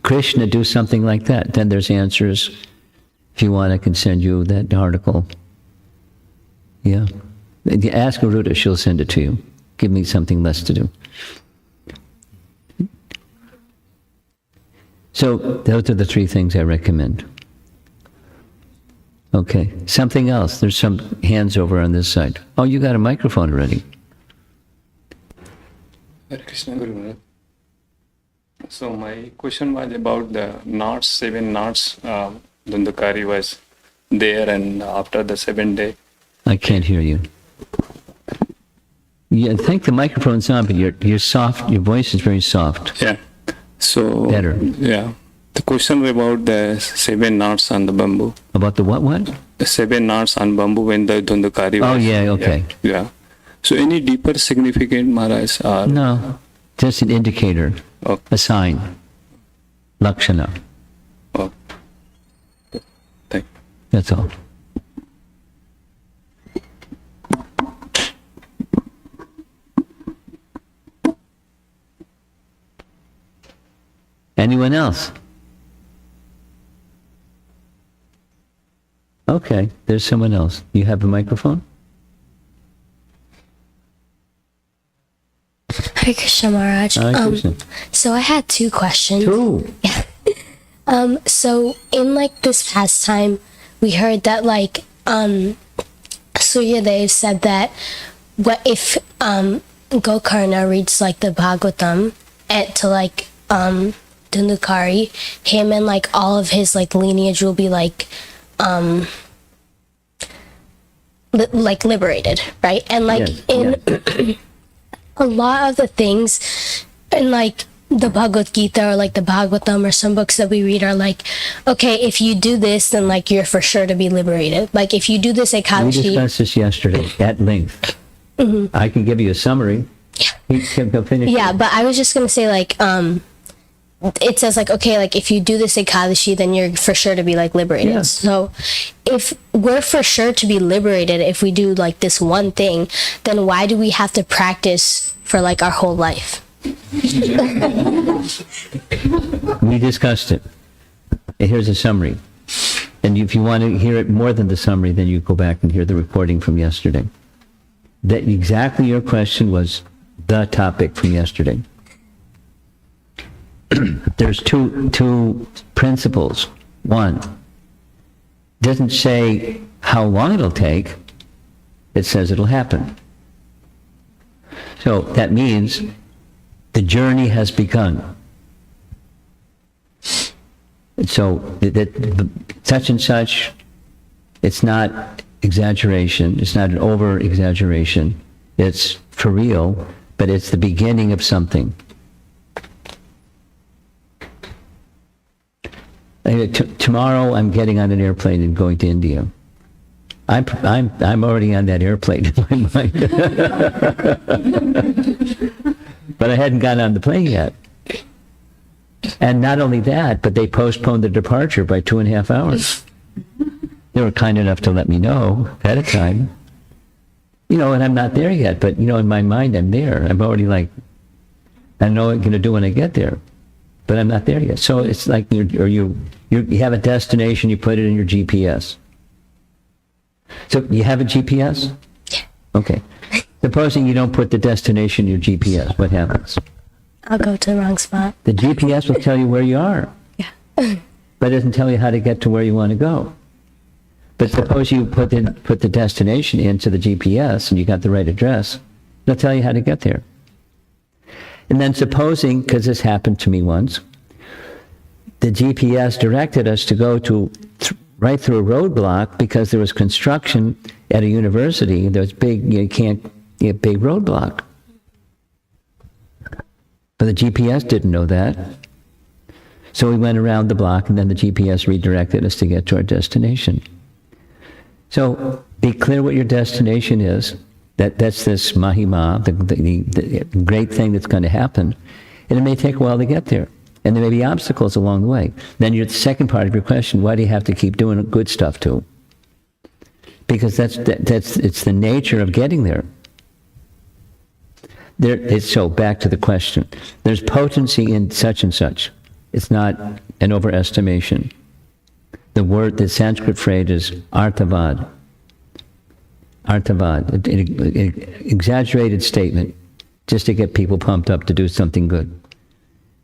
Krishna do something like that? Then there's answers. If you want, I can send you that article. Yeah. Ask Garuda, she'll send it to you. Give me something less to do. So those are the three things I recommend. Okay. Something else. There's some hands over on this side. Oh, you got a microphone already. Hare Krishna Guru Maharaj. So my question was about the knots, 7 knots. Dundukari was there, and after the 7th day. I can't hear you. Yeah, I think the microphone's on, but you're soft. Your voice is very soft. Yeah. So Better. Yeah. The question about the 7 knots on the bamboo. About the what? The 7 knots on bamboo when the Dundukari was. Oh yeah, okay. Yeah. So any deeper significant, Maharaj? No, just an indicator, Okay. a sign, lakshana. Oh. Thank you. That's all. Anyone else? Okay, there's someone else. You have a microphone? Hare Krishna Maharaj. Hare Krishna. So I had 2 questions. Two. So in like this past time, we heard that like Suryadev said that what if Gokarna reads like the Bhagavatam to like Dundukari, him and like all of his like lineage will be like liberated, right? And like Yes, a lot of the things in like the Bhagavad Gita or like the Bhagavatam or some books that we read are like, okay, if you do this, then like you're for sure to be liberated. Like if you do this We Ekadashi. discussed this yesterday at length. I can give you a summary. You can go finish. Yeah, it. but I was just gonna say like it says like, okay, like if you do this Ekadashi, then you're for sure to be like liberated. Yeah. So if we're for sure to be liberated if we do like this one thing, then why do we have to practice for like our whole life? We discussed it. And here's a summary. And if you want to hear it more than the summary, then you go back and hear the recording from yesterday. That exactly your question was the topic from yesterday. There's two principles. One, doesn't say how long it'll take. It says it'll happen. So that means the journey has begun. So that such and such, it's not exaggeration. It's not an over-exaggeration. It's for real, but it's the beginning of something. Tomorrow I'm getting on an airplane and going to India. I'm already on that airplane in my mind. But I hadn't gotten on the plane yet. And not only that, but they postponed the departure by 2.5 hours. They were kind enough to let me know ahead of time. You know, and I'm not there yet, but you know, in my mind I'm there. I'm already like, I know what I'm going to do when I get there. But I'm not there yet. So it's like you have a destination, you put it in your GPS. So you have a GPS? Yeah. Okay. Supposing you don't put the destination in your GPS, what happens? I'll go to the wrong spot. The GPS will tell you where you are. Yeah. But it doesn't tell you how to get to where you want to go. But suppose you put the destination into the GPS and you got the right address, it'll tell you how to get there. And then supposing, because this happened to me once, the GPS directed us to go to right through a roadblock because there was construction at a university. There was big, you can't get big roadblock. But the GPS didn't know that. So we went around the block, and then the GPS redirected us to get to our destination. So be clear what your destination is. That's this mahima, the great thing that's going to happen. And it may take a while to get there. And there may be obstacles along the way. Then the second part of your question, why do you have to keep doing good stuff too? Because it's the nature of getting there. So back to the question. There's potency in such and such. It's not an overestimation. The Sanskrit phrase is arthavad. Arthavad, an exaggerated statement just to get people pumped up to do something good.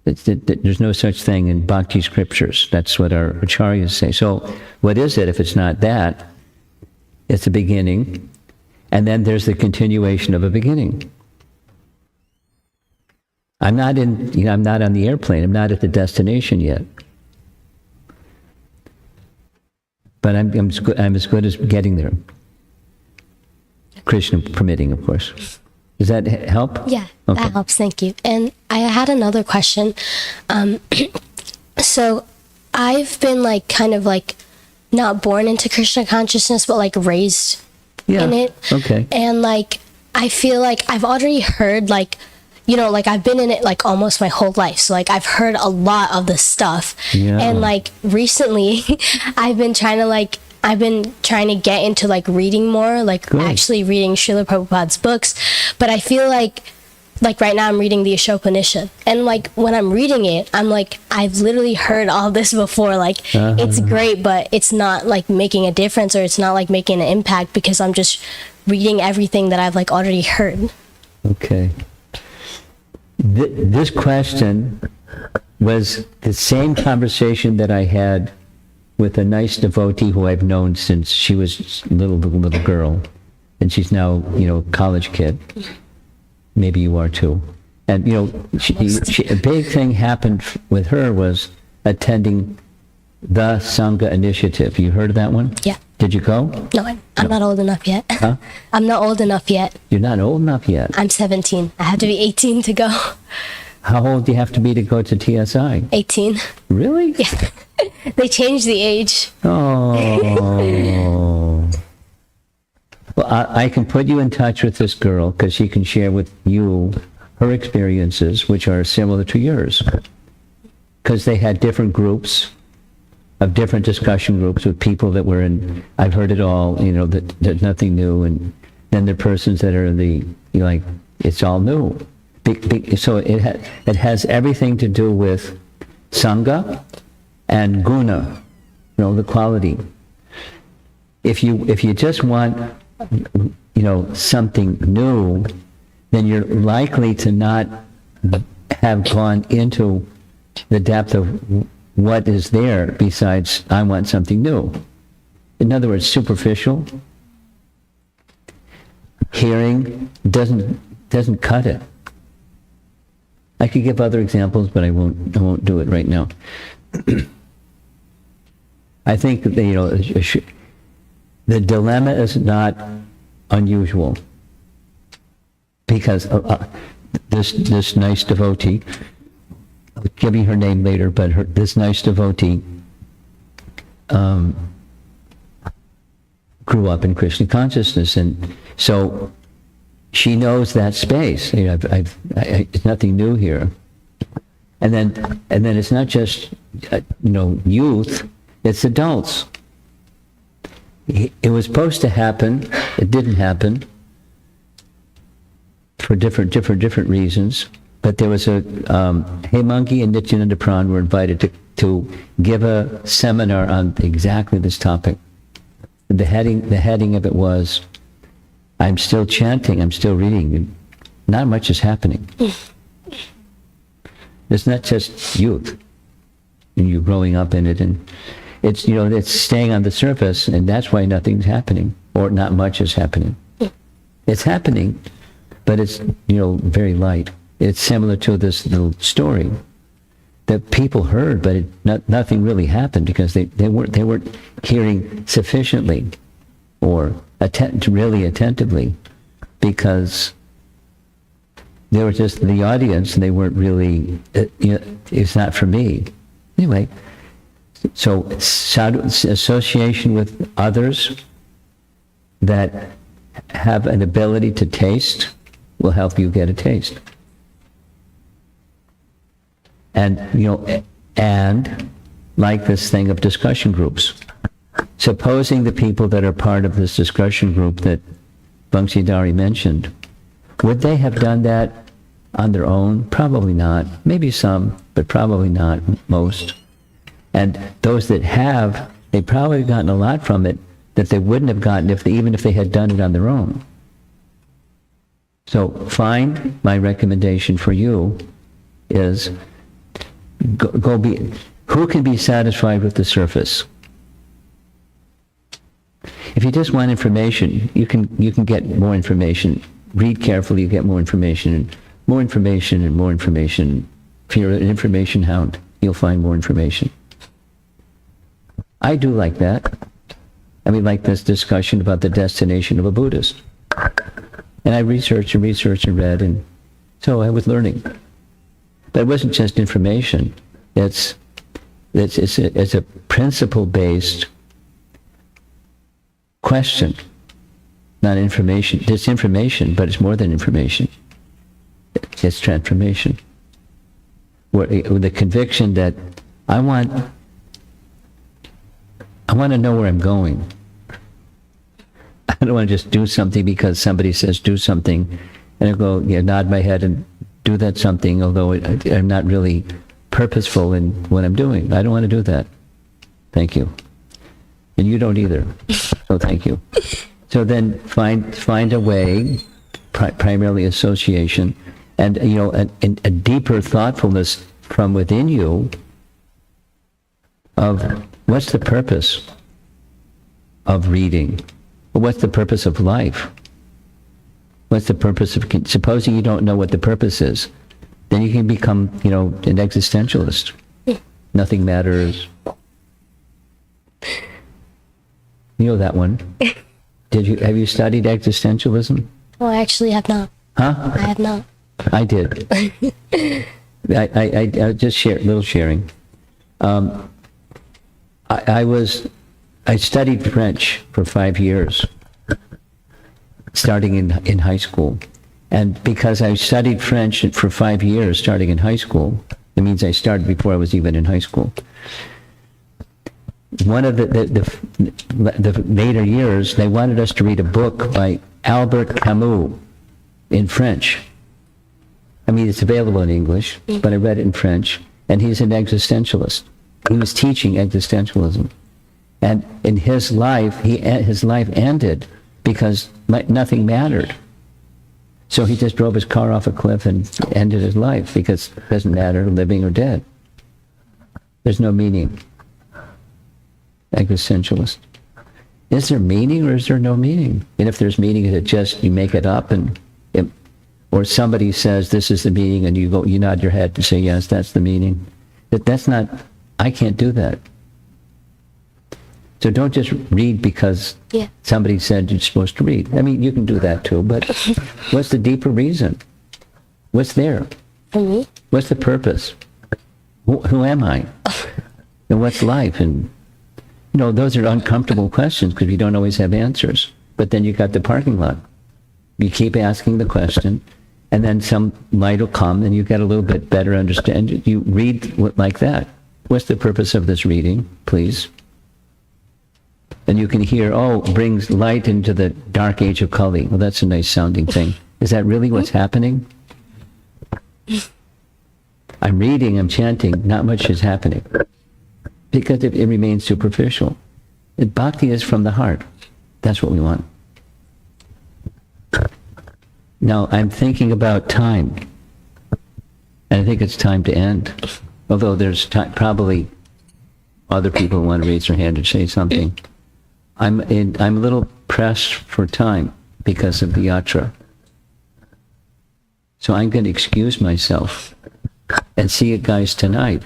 There's no such thing in bhakti scriptures. That's what our acharyas say. So what is it if it's not that? It's the beginning, and then there's the continuation of a beginning. I'm not on the airplane. I'm not at the destination yet. But I'm as good as getting there. Krishna permitting, of course. Does that help? Yeah, Okay. that helps. Thank you. And I had another question. So I've been like kind of like not born into Krishna consciousness, but like raised in it. Okay. And like I feel like I've already heard like, you know, like I've been in it like almost my whole life. So like I've heard a lot of the stuff. Yeah. And like recently I've been trying to get into like reading more, like Good. actually reading Srila Prabhupada's books. But I feel like right now I'm reading the Ashokanishad. And like when I'm reading it, I'm like, I've literally heard all this before. Like it's great, but it's not like making a difference, or it's not like making an impact because I'm just reading everything that I've like already heard. Okay. This question was the same conversation that I had with a nice devotee who I've known since she was a little girl, and she's now, a college kid. Maybe you are too. And a big thing happened with her was attending the Sangha initiative. You heard of that one? Yeah. Did you go? No, I'm not old enough yet. Huh? I'm not old enough yet. You're not old enough yet. I'm 17. I have to be 18 to go. How old do you have to be to go to TSI? 18. Really? Yeah. They changed the age. Oh. Well, I can put you in touch with this girl because she can share with you her experiences, which are similar to yours. Because they had different groups of different discussion groups with people that were in, I've heard it all, that there's nothing new. And then there are persons that are it's all new. So it has everything to do with Sangha and guna, the quality. If you just want, something new, then you're likely to not have gone into the depth of what is there besides, I want something new. In other words, superficial hearing doesn't cut it. I could give other examples, but I won't do it right now. I think that, the dilemma is not unusual, because this nice devotee, I'll give you her name later, but this nice devotee grew up in Krishna consciousness, and so she knows that space. It's nothing new here. And then it's not just youth; it's adults. It was supposed to happen. It didn't happen for different reasons. But there was Hemangi and Nityananda Pran were invited to give a seminar on exactly this topic. The heading of it was, I'm still chanting, I'm still reading. Not much is happening. It's not just youth, and you growing up in it, and it's it's staying on the surface, and that's why nothing's happening, or not much is happening. It's happening, but it's very light. It's similar to this little story the people heard, but nothing really happened because they weren't hearing sufficiently or really attentively, because they were just the audience and they weren't really, it's not for me. Anyway, so association with others that have an ability to taste will help you get a taste. And, and like this thing of discussion groups. Supposing the people that are part of this discussion group that Bangsidari mentioned, would they have done that on their own? Probably not. Maybe some, but probably not most. And those that have, they've probably gotten a lot from it that they wouldn't have gotten even if they had done it on their own. So my recommendation for you is who can be satisfied with the surface? If you just want information, you can get more information. Read carefully, you get more information, and more information and more information. If you're an information hound, you'll find more information. I do like that. I mean, like this discussion about the destination of a Buddhist. And I researched and read, and so I was learning. But it wasn't just information. It's a principle-based question, not information. It's information, but it's more than information. It's transformation. With the conviction that I want to know where I'm going. I don't want to just do something because somebody says do something, and I go, nod my head and do that something, although I'm not really purposeful in what I'm doing. I don't want to do that. Thank you. And you don't either. So thank you. So then find a way, primarily association, and a deeper thoughtfulness from within you of what's the purpose of reading? What's the purpose of life? What's the purpose of, supposing you don't know what the purpose is, then you can become, an existentialist. Nothing matters. You know that one. Have you studied existentialism? Well, I actually have not. Huh? I have not. I did. I just share little sharing. I studied French for 5 years, starting in high school. And because I studied French for 5 years, starting in high school, it means I started before I was even in high school. One of the later years, they wanted us to read a book by Albert Camus in French. I mean, it's available in English, but I read it in French, and he's an existentialist. He was teaching existentialism. And in his life, his life ended because nothing mattered. So he just drove his car off a cliff and ended his life because it doesn't matter, living or dead. There's no meaning. Existentialist. Is there meaning or is there no meaning? And if there's meaning, is it just you make it up or somebody says this is the meaning and you nod your head to say yes, that's the meaning. That's not, I can't do that. So don't just read because somebody said you're supposed to read. I mean, you can do that too, but what's the deeper reason? What's there? For me? What's the purpose? Who am I? And what's life? And, those are uncomfortable questions because you don't always have answers. But then you got the parking lot. You keep asking the question, and then some light will come, and you get a little bit better understanding. You read like that. What's the purpose of this reading, please? And you can hear, brings light into the dark age of Kali. Well, that's a nice sounding thing. Is that really what's happening? I'm reading, I'm chanting, not much is happening. Because it remains superficial. Bhakti is from the heart. That's what we want. Now, I'm thinking about time. And I think it's time to end. Although there's probably other people who want to raise their hand and say something. I'm a little pressed for time because of the yatra. So I'm going to excuse myself and see you guys tonight.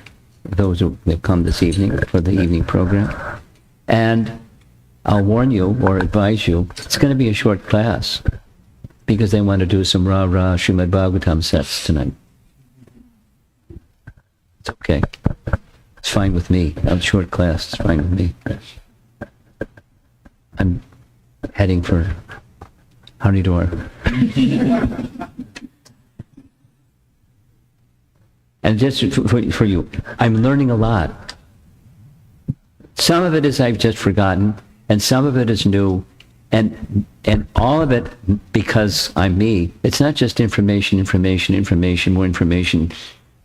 those who have come this evening for the evening program. And I'll warn you or advise you, it's going to be a short class because they want to do some rah-rah Srimad Bhagavatam sets tonight. It's okay. It's fine with me. A short class, it's fine with me. I'm heading for Haridwar. And just for you, I'm learning a lot. Some of it is I've just forgotten, and some of it is new, and all of it because I'm me. It's not just information, more information.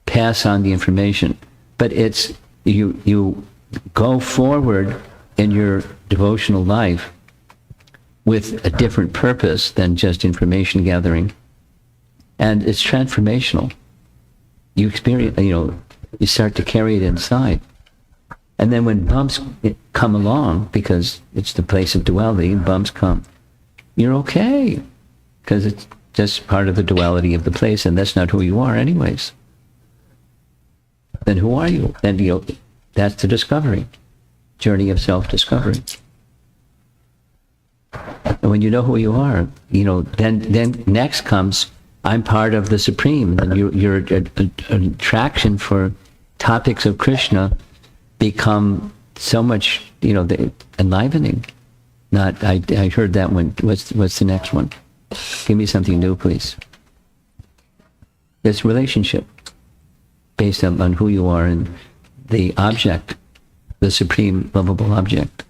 Pass on the information, but it's you go forward in your devotional life with a different purpose than just information gathering, and it's transformational. You experience, you start to carry it inside. And then when bumps come along, because it's the place of duality, and bumps come, you're okay, because it's just part of the duality of the place, and that's not who you are anyways. Then who are you? Then, that's the discovery, journey of self-discovery. And when you know who you are, then next comes, I'm part of the Supreme, and your attraction for topics of Krishna become so much, enlivening. Not, I heard that one. What's the next one? Give me something new, please. This relationship, based on who you are and the object, the Supreme lovable object,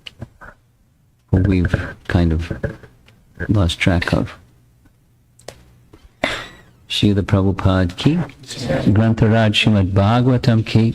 who we've kind of lost track of. Srila Prabhupada ki, Grantharaj Srimad Bhagavatam ki,